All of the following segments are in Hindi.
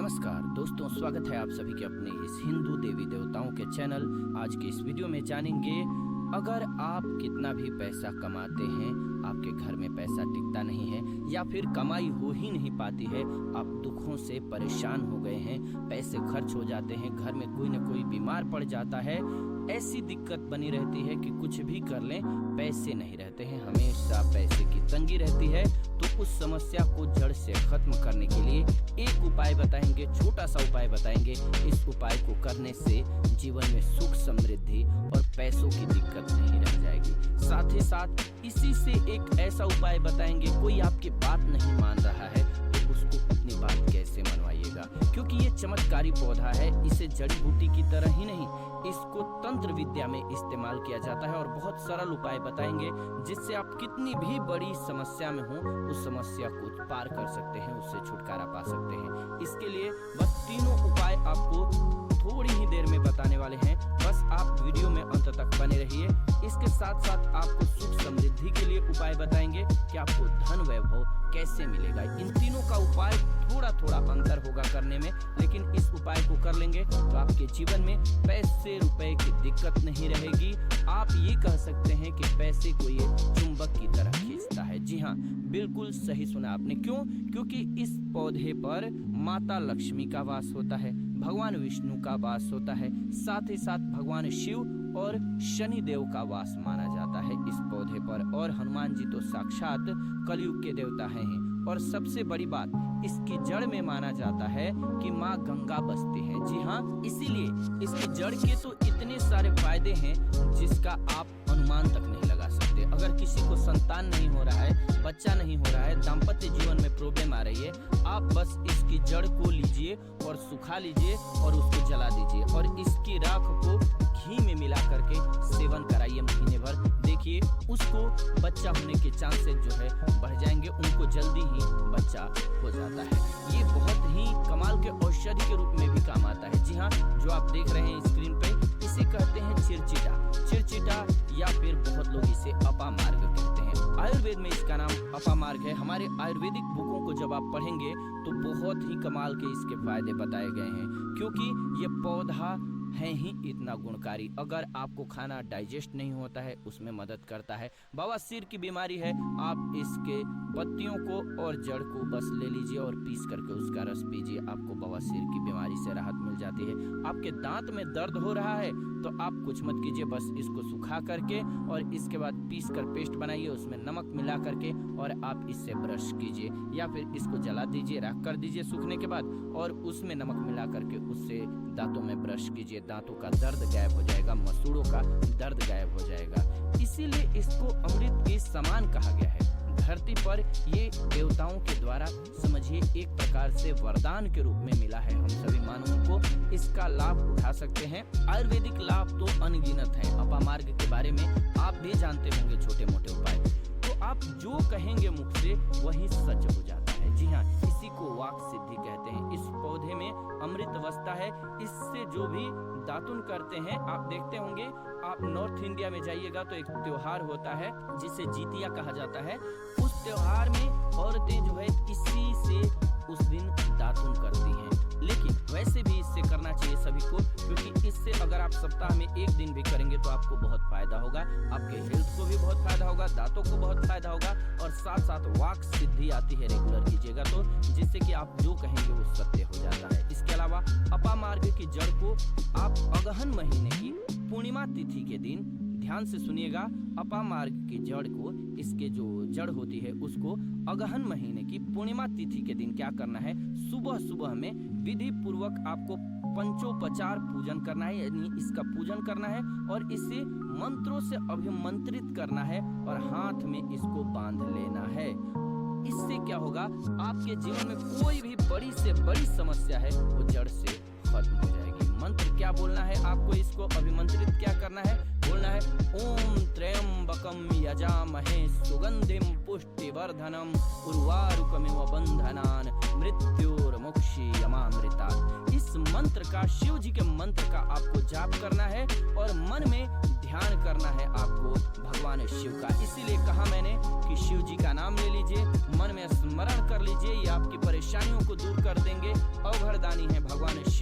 नमस्कार दोस्तों, स्वागत है आप सभी के अपने इस हिंदू देवी देवताओं के चैनल। आज के इस वीडियो में जानेंगे, अगर आप कितना भी पैसा कमाते हैं, आपके घर में पैसा टिकता नहीं है या फिर कमाई हो ही नहीं पाती है, आप दुखों से परेशान हो गए हैं, पैसे खर्च हो जाते हैं, घर में कोई न कोई बीमार पड़ जाता है, ऐसी दिक्कत बनी रहती है कि कुछ भी कर लें पैसे नहीं रहते हैं, हमेशा पैसे की तंगी रहती है। तो उस समस्या को जड़ से खत्म करने के लिए एक उपाय बताएंगे, छोटा सा उपाय बताएंगे। इस उपाय को करने से जीवन में सुख समृद्धि और पैसों की दिक्कत नहीं रह जाएगी। साथ ही साथ इसी से एक ऐसा उपाय बताएंगे, कोई आपकी बात नहीं मान रहा है तो उसको अपनी बात कैसे मनवाइएगा, क्योंकि ये चमत्कारी पौधा है। इसे जड़ी बूटी की तरह ही नहीं, इसको तंत्र विद्या में इस्तेमाल किया जाता है और बहुत सरल उपाय बताएंगे जिससे आप कितनी भी बड़ी समस्या में हो उस समस्या को पार कर सकते हैं, उससे छुटकारा पा सकते हैं। इसके लिए बस तीनों उपाय आपको थोड़ी ही देर में बताने वाले हैं, बस आप वीडियो में अंत तक बने रहिए। इसके साथ साथ आपको सुख समृद्धि के लिए उपाय बताएंगे कि आपको धन वैभव कैसे मिलेगा। इन तीनों का उपाय थोड़ा थोड़ा अंतर होगा करने में, लेकिन इस उपाय को कर लेंगे तो आपके जीवन में पैसे रुपए की दिक्कत नहीं रहेगी। आप ये कह सकते हैं कि पैसे को ये चुंबक की तरह खींचता है। जी हाँ, बिल्कुल सही सुना आपने। क्यों? क्योंकि इस पौधे पर माता लक्ष्मी का वास होता है, भगवान विष्णु का वास होता है, साथ ही साथ भगवान शिव और शनि देव का वास माना जाता है इस पौधे पर। और हनुमान जी तो साक्षात कलयुग के देवता हैं। और सबसे बड़ी बात, इसकी जड़ में माना जाता है कि माँ गंगा बसती है। जी हाँ, इसीलिए इसकी जड़ के तो इतने सारे फायदे हैं जिसका आप अनुमान तक नहीं लगा सकते। अगर किसी को संतान नहीं हो रहा है, बच्चा नहीं हो रहा है, दाम्पत्य जीवन में प्रॉब्लम आ रही है, आप बस इसकी जड़ को लीजिए और सुखा लीजिए और उसको जला दीजिए और इसकी राख को घी में मिला करके सेवन कराइए महीने भर। देखिए, उसको बच्चा होने के चांसेस जो है बढ़ जाएंगे, उनको जल्दी ही बच्चा हो जाता है। ये बहुत ही कमाल के औषधि के रूप में भी काम आता है। जी हाँ, जो आप देख रहे हैं स्क्रीन पे, इसे कहते हैं चिरचिटा या फिर बहुत लोग इसे अपामार्ग कहते हैं। आयुर्वेद में इसका नाम अपामार्ग है। हमारे आयुर्वेदिक बुकों को जब आप पढ़ेंगे तो बहुत ही कमाल के इसके फायदे बताए गए हैं, क्योंकि ये पौधा है ही इतना गुणकारी। अगर आपको खाना डाइजेस्ट नहीं होता है, उसमें मदद करता है। बवासीर की बीमारी है, आप इसके पत्तियों को और जड़ को बस ले लीजिए और पीस करके उसका रस पीजिए, आपको बवासीर की बीमारी से राहत मिल जाती है। आपके दांत में दर्द हो रहा है तो आप कुछ मत कीजिए, बस इसको सुखा करके और इसके बाद पीस कर पेस्ट बनाइए, उसमें नमक मिला करके और आप इससे ब्रश कीजिए या फिर इसको जला दीजिए, राख कर दीजिए सूखने के बाद और उसमें नमक मिला करके उससे दांतों में ब्रश कीजिए। दांतों का दर्द गायब हो जाएगा, मसूड़ों का दर्द गायब हो जाएगा। इसीलिए इसको अमृत के समान कहा गया है। धरती पर ये देवताओं के द्वारा समझिए एक प्रकार से वरदान के रूप में मिला है। हम सभी मानवों को इसका लाभ उठा सकते हैं। आयुर्वेदिक लाभ तो अनगिनत है। अपामार्ग के बारे में आप भी जानते होंगे छोटे मोटे उपाय, तो आप जो कहेंगे मुख से वही सच हो जाता है। जी हाँ, इसी को वाक सिद्धि कहते हैं। इस पौधे में अमृत बसता है। इससे जो भी दातुन करते हैं, आप देखते होंगे, आप नॉर्थ इंडिया में जाइएगा तो एक त्योहार होता है जिसे जीतिया कहा जाता है। उस त्योहार में औरतें जो है इसी से उस दिन दातुन करती हैं। लेकिन वैसे भी इससे करना चाहिए सभी को, क्योंकि इससे अगर आप सप्ताह में एक दिन भी करेंगे तो आपको बहुत फायदा होगा, आपके हेल्थ को भी बहुत फायदा होगा, दांतों को बहुत फायदा होगा और साथ साथ वाक सिद्धि आती है रेगुलर कीजिएगा तो, जिससे कि आप जो कहेंगे वो सत्य हो जाता है। इसके अलावा अपामार्ग की जड़ को आप अगहन महीने की पूर्णिमा तिथि के दिन, ध्यान से सुनिएगा, अपामार्ग की जड़ को, इसके जो जड़ होती है उसको अगहन महीने की पूर्णिमा तिथि के दिन क्या करना है, सुबह सुबह में विधि पूर्वक आपको पंचोपचार पूजन करना है, यानी इसका पूजन करना है और इसे मंत्रों से अभिमंत्रित करना है और हाथ में इसको बांध लेना है। इससे क्या होगा, आपके जीवन में कोई भी बड़ी से बड़ी समस्या है वो जड़ से खत्म हो जाएगी। मंत्र क्या बोलना है आपको, इसको अभिमंत्रित क्या करना है, बोलना है ओम त्र्यंबकम यजामहे सुगंधिम पुष्टिवर्धनम उर्वारुकमिव बंधनान मृत्युर्मुक्षीयमामृतात्। इस मंत्र का, शिव जी के मंत्र का आपको जाप करना है और मन में ध्यान करना है आपको भगवान शिव का। इसीलिए कहा मैंने कि शिव जी का नाम ले लीजिए, मन में स्मरण कर लीजिए, ये आपकी परेशानियों को दूर कर देंगे। अवघड़दानी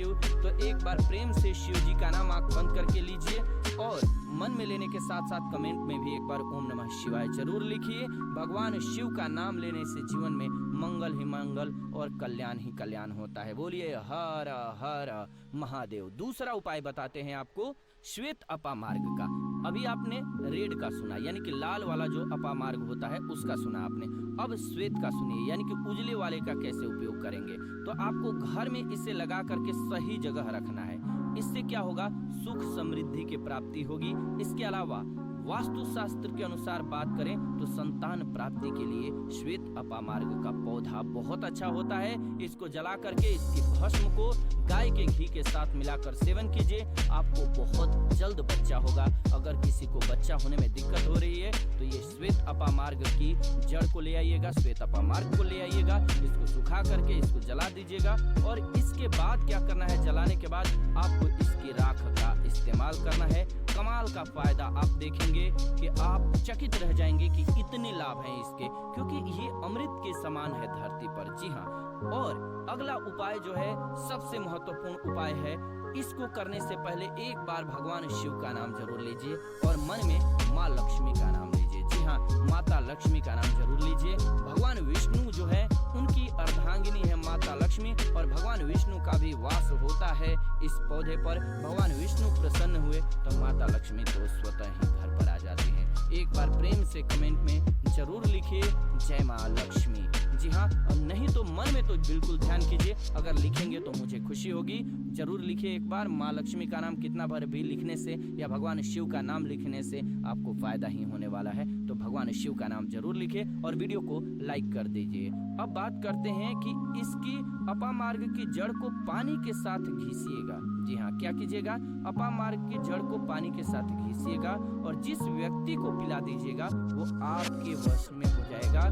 शिव, तो एक बार प्रेम से शिव जी का नाम आंख बंद करके लीजिए और मन में लेने के साथ साथ कमेंट में भी एक बार ओम नमः शिवाय जरूर लिखिए। भगवान शिव का नाम लेने से जीवन में मंगल ही मंगल और कल्याण ही कल्याण होता है। बोलिए हर हर महादेव। दूसरा उपाय बताते हैं आपको श्वेत अपामार्ग का। अभी आपने रेड का सुना, यानी कि लाल वाला जो अपामार्ग होता है उसका सुना आपने। अब श्वेत का सुनिए, यानी कि उजले वाले का कैसे उपयोग करेंगे। तो आपको घर में इसे लगा करके सही जगह रखना है। इससे क्या होगा, सुख समृद्धि की प्राप्ति होगी। इसके अलावा वास्तु शास्त्र के अनुसार बात करें तो संतान प्राप्ति के लिए श्वेत अपामार्ग का पौधा बहुत अच्छा होता है। इसको जला करके इसकी भस्म को गाय के घी के साथ मिलाकर सेवन कीजिए, आपको बहुत जल्द बच्चा होगा। अगर किसी को बच्चा होने में दिक्कत हो रही है तो ये श्वेत अपामार्ग की जड़ को ले आइएगा, श्वेत अपामार्ग को ले आइएगा, इसको सुखा करके इसको जला दीजिएगा। और इसके बाद क्या करना है, जलाने के बाद आपको इसकी राख का इस्तेमाल करना है। कमाल का फायदा आप देखेंगे कि आप चकित रह जाएंगे कि इतने लाभ हैं इसके, क्योंकि ये अमृत के समान है धरती पर। जी हाँ। और अगला उपाय जो है सबसे महत्वपूर्ण उपाय है। इसको करने से पहले एक बार भगवान शिव का नाम जरूर लीजिए और मन में माँ लक्ष्मी का नाम लीजिए। जी हाँ, माता लक्ष्मी का नाम जरूर लीजिए। भगवान विष्णु जो है उनकी अर्धांगिनी है माता लक्ष्मी, और भगवान विष्णु का भी वास होता है इस पौधे पर। भगवान विष्णु प्रसन्न हुए तो माता लक्ष्मी तो स्वतः ही घर पर आ जाती हैं। एक बार प्रेम से कमेंट में जरूर लिखिए जय माँ लक्ष्मी। जी हाँ, और नहीं तो मन में तो बिल्कुल ध्यान कीजिए, अगर लिखेंगे तो मुझे खुशी होगी। जरूर लिखिए एक बार। माँ लक्ष्मी का नाम कितना बार भी लिखने से या भगवान शिव का नाम लिखने से आपको फायदा ही होने वाला है। तो भगवान शिव का नाम जरूर लिखिए और वीडियो को लाइक कर दीजिए। अब बात करते हैं कि इसकी अपामार्ग की जड़ को पानी के साथ घिसिएगा। जी हाँ, क्या कीजिएगा, अपामार्ग की जड़ को पानी के साथ घिसिएगा और जिस व्यक्ति को पिला दीजिएगा वो आपके वश में हो जाएगा।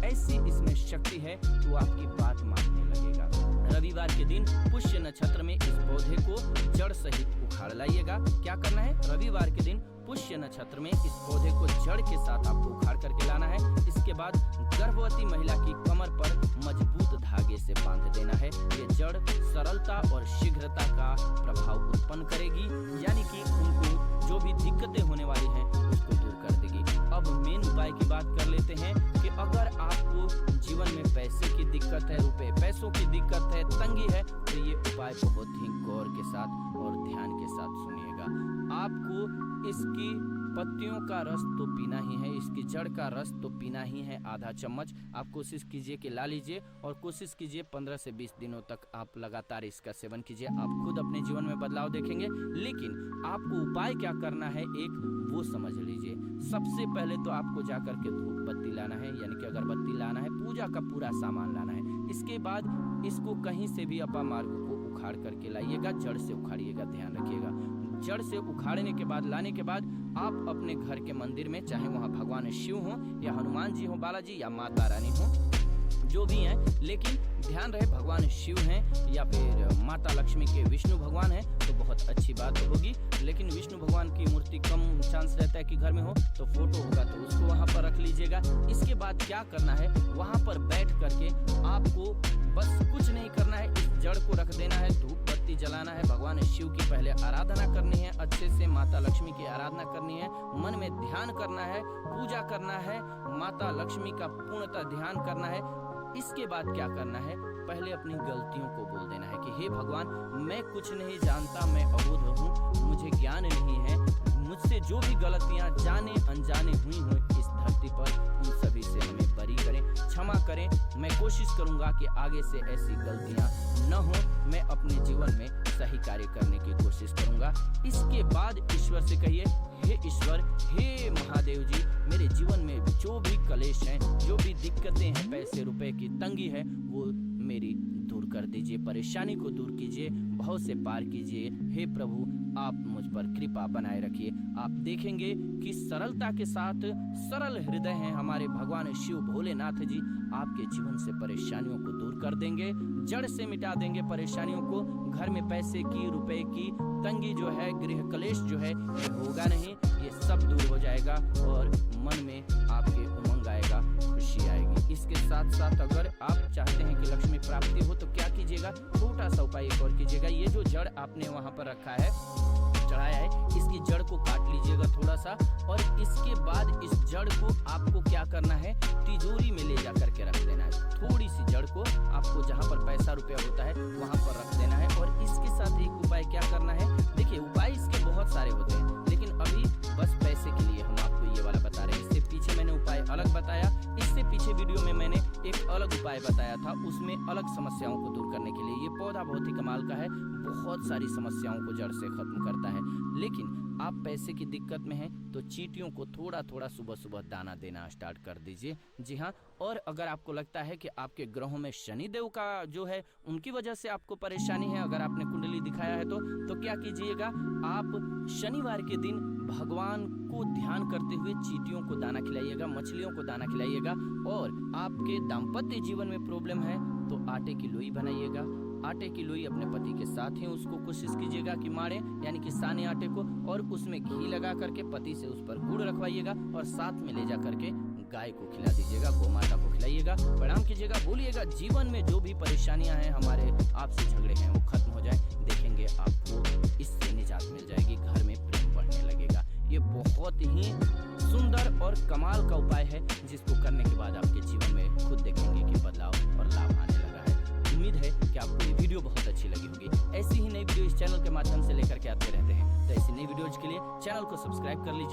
ऐसी इसमें शक्ति है कि वो आपकी बात मानने लगेगा। रविवार के दिन पुष्य नक्षत्र में इस पौधे को जड़ सहित उखाड़ लाइएगा। क्या करना है, रविवार के दिन पुष्य नक्षत्र में इस पौधे को जड़ के साथ आपको उखाड़ करके लाना है। इसके बाद गर्भवती महिला की कमर पर मजबूत धागे से बांध देना है। ये जड़ सरलता और शीघ्रता का प्रभाव उत्पन्न करेगी, यानी कि उनको जो भी दिक्कतें होने वाली हैं उसको दूर कर देगी। अब मेन उपाय की बात कर लेते हैं कि अगर आपको जीवन में पैसे की दिक्कत है, रुपए पैसों की दिक्कत है, तंगी है, तो ये उपाय बहुत ही गौर के साथ और ध्यान के साथ सुनिएगा। आपको इसकी पत्तियों का रस तो पीना ही है, इसकी जड़ का रस तो पीना ही है, आधा चम्मच। आप कोशिश कीजिए कि ला लीजिए और कोशिश कीजिए 15 से 20 दिनों तक आप लगातार इसका सेवन कीजिए। आप खुद अपने जीवन में बदलाव देखेंगे। लेकिन आपको उपाय क्या करना है एक वो समझ लीजिए। सबसे पहले तो आपको जाकर के धूप बत्ती लाना है, यानी कि अगरबत्ती लाना है, पूजा का पूरा सामान लाना है। इसके बाद इसको कहीं से भी अपामार्ग को उखाड़ करके लाइएगा, जड़ से उखाड़िएगा, ध्यान रखिएगा। जड़ से उखाड़ने के बाद, लाने के बाद आप अपने घर के मंदिर में, चाहे वहाँ भगवान शिव हो या हनुमान जी हो, बालाजी या माता रानी हो, जो भी हैं, लेकिन ध्यान रहे भगवान शिव हैं या फिर माता लक्ष्मी के विष्णु भगवान हैं तो बहुत अच्छी बात होगी। लेकिन विष्णु भगवान की मूर्ति कम चांस रहता है कि घर में हो, तो फोटो होगा तो उसको वहाँ पर रख लीजिएगा। इसके बाद क्या करना है, वहाँ पर बैठ करके आपको बस कुछ नहीं करना है, इस जड़ को रख देना है, धूप बत्ती जलाना है, भगवान शिव की पहले आराधना करनी है, अच्छे से माता लक्ष्मी की आराधना करनी है, मन में ध्यान करना है, पूजा करना है, माता लक्ष्मी का पूर्णतः ध्यान करना है। इसके बाद क्या करना है, पहले अपनी गलतियों को बोल देना है कि हे भगवान, मैं कुछ नहीं जानता, मैं अबोध हूँ, मुझे ज्ञान नहीं है, मुझसे जो भी गलतियाँ जाने अनजाने हुई हों इस धरती पर, उन सभी से हमें बरी करें, क्षमा करें। मैं कोशिश करूँगा कि आगे से ऐसी गलतियाँ न हो, मैं अपने जीवन में सही कार्य करने की कोशिश करूँगा। इसके बाद ईश्वर से कहिए, हे ईश्वर, हे महादेव जी, मेरे जीवन में जो भी कलेश हैं, जो भी दिक्कतें हैं, पैसे रुपए की तंगी है, वो मेरी दूर कर दीजिए, परेशानी को दूर कीजिए, भाव से पार कीजिए। हे प्रभु, आप मुझ पर कृपा बनाए रखिए। आप देखेंगे कि सरलता के साथ, सरल हृदय हैं हमारे भगवान शिव भोलेनाथ जी, आपके जीवन से परेशानियों को दूर कर देंगे, जड़ से मिटा देंगे परेशानियों को। घर में पैसे की, रुपए की तंगी जो है, गृह कलेश जो है, ये होगा नहीं, ये सब दूर हो जाएगा और मन में आपके उमंग आएगा, खुशी आएगी। इसके साथ साथ अगर आप चाहते हैं कि लक्ष्मी प्राप्ति हो तो क्या कीजिएगा, छोटा सा उपाय एक और कीजिएगा। ये जो जड़ आपने वहां पर रखा है, चढ़ाया है, इसकी जड़ को काट लीजिएगा थोड़ा सा, और इसके बाद इस जड़ को आपको क्या करना है, तिजोरी में ले जा करके रख देना है। थोड़ी सी जड़ को आपको जहां पर पैसा रुपया होता है वहां पर रख देना है। और इसके साथ एक उपाय क्या करना है, देखिए उपाय इसके बहुत सारे होते हैं, लेकिन अभी बस पैसे के लिए हम आपको ये वाला बता रहे हैं। इससे पीछे मैंने उपाय अलग बताया, इससे पीछे वीडियो में मैंने एक अलग उपाय बताया था, उसमें अलग समस्याओं को दूर करने के लिए। ये पौधा बहुत ही कमाल का है, बहुत सारी समस्याओं को जड़ से खत्म करता है। लेकिन आप पैसे की दिक्कत में हैं तो चींटियों को थोड़ा थोड़ा सुबह सुबह दाना देना स्टार्ट कर दीजिए। जी हाँ, और अगर आपको लगता है कि आपके ग्रहों में शनि देव का जो है उनकी वजह से आपको परेशानी है, अगर आपने कुंडली दिखाया है तो क्या कीजिएगा, आप शनिवार के दिन भगवान को ध्यान करते हुए चींटियों को दाना खिलाइएगा, मछलियों को दाना खिलाइएगा। और आपके दाम्पत्य जीवन में प्रॉब्लम है तो आटे की लोई बनाइएगा। आटे की लोई अपने पति के साथ ही उसको कोशिश कीजिएगा कि मारे, यानी कि साने आटे को, और उसमें घी लगा करके पति से उस पर गुड़ रखवाइएगा और साथ में ले जा करके गाय को खिला दीजिएगा, गौ माता को खिलाइएगा, प्रणाम कीजिएगा, बोलिएगा जीवन में जो भी परेशानियां हैं, हमारे आपसे झगड़े हैं, वो खत्म हो जाए। देखेंगे आपको इससे निजात मिल जाएगी, घर में प्रेम बढ़ने लगेगा। ये बहुत ही सुंदर और कमाल का उपाय है, जिसको करने के बाद आपके जीवन में खुद देखेंगे कि बदलाव और लाभ आने लगा है। उम्मीद है कि आपको ये वीडियो बहुत अच्छी लगी होगी। ऐसी ही नई वीडियो इस चैनल के माध्यम से लेकर के आते रहते हैं, तो ऐसी नई वीडियोज के लिए चैनल को सब्सक्राइब कर लीजिए।